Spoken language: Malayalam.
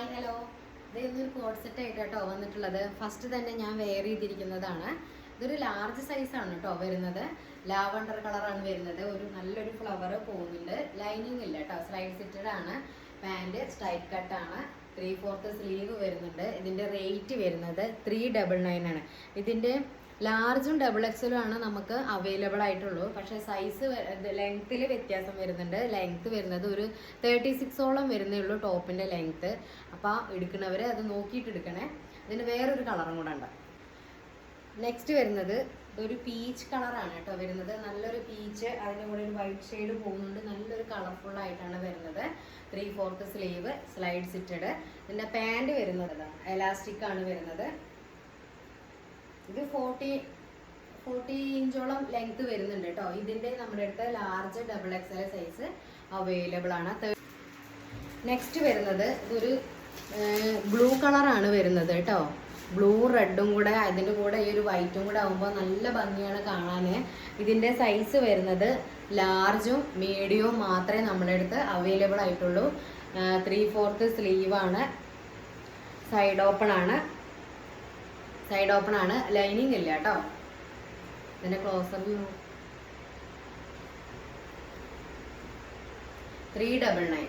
ഹായ് ഹലോ, ഇതൊരു കോഡ് സെറ്റ് ആയിട്ട് കേട്ടോ വന്നിട്ടുള്ളത്. ഫസ്റ്റ് തന്നെ ഞാൻ വെയർ ചെയ്തിരിക്കുന്നതാണ്. ഇതൊരു ലാർജ് സൈസാണ് കേട്ടോ വരുന്നത്. ലാവണ്ടർ കളറാണ് വരുന്നത്. ഒരു നല്ലൊരു ഫ്ലവർ പോകുന്നുണ്ട്. ലൈനിങ് ഇല്ല കേട്ടോ, സ്ലൈഡ് സിറ്റഡ് ആണ്. Pant straight കട്ടാണ്. 3/4 സ്ലീവ് വരുന്നുണ്ട്. ഇതിൻ്റെ റേറ്റ് വരുന്നത് 399 ആണ്. ഇതിൻ്റെ ലാർജും ഡബിൾ എക്സലും ആണ് നമുക്ക് അവൈലബിൾ ആയിട്ടുള്ളൂ. പക്ഷേ സൈസ് ലെങ്ത്തിൽ വ്യത്യാസം വരുന്നുണ്ട്. ലെങ്ത്ത് വരുന്നത് ഒരു 36ഓളം വരുന്നേ ഉള്ളൂ ടോപ്പിൻ്റെ ലെങ്ത്ത്. അപ്പോൾ എടുക്കുന്നവർ അത് നോക്കിയിട്ട് എടുക്കണേ. ഇതിന് വേറൊരു കളറും കൂടെ ഉണ്ട്. നെക്സ്റ്റ് വരുന്നത് ഒരു പീച്ച് കളറാണ് കേട്ടോ വരുന്നത്. നല്ലൊരു പീച്ച്, അതിൻ്റെ കൂടെ ഒരു വൈറ്റ് ഷെയ്ഡ് പോകുന്നുണ്ട്. നല്ലൊരു കളർഫുൾ ആയിട്ടാണ് വരുന്നത്. 3/4 സ്ലീവ്, സ്ലൈഡ് സിറ്റഡ്. ഇതിൻ്റെ പാൻറ് വരുന്നത് എലാസ്റ്റിക് ആണ് വരുന്നത്. ഇത് 40 ഇഞ്ചോളം ലെങ്ത് വരുന്നുണ്ട് കേട്ടോ. ഇതിൻ്റെ നമ്മുടെ അടുത്ത് large double XL size available ആണ്. നെക്സ്റ്റ് വരുന്നത് ഇതൊരു ബ്ലൂ കളറാണ് വരുന്നത് കേട്ടോ. ബ്ലൂ റെഡും കൂടെ അതിൻ്റെ കൂടെ ഈ ഒരു വൈറ്റും കൂടെ ആകുമ്പോൾ നല്ല ഭംഗിയാണ് കാണാൻ. ഇതിൻ്റെ സൈസ് വരുന്നത് ലാർജും മീഡിയവും മാത്രമേ നമ്മുടെ അടുത്ത് അവൈലബിൾ ആയിട്ടുള്ളൂ. 3/4 സ്ലീവാണ്. സൈഡ് ഓപ്പൺ ആണ്. ലൈനിങ് ഇല്ല കേട്ടോ. ഇതിൻ്റെ ക്ലോസർ വ്യൂ 399.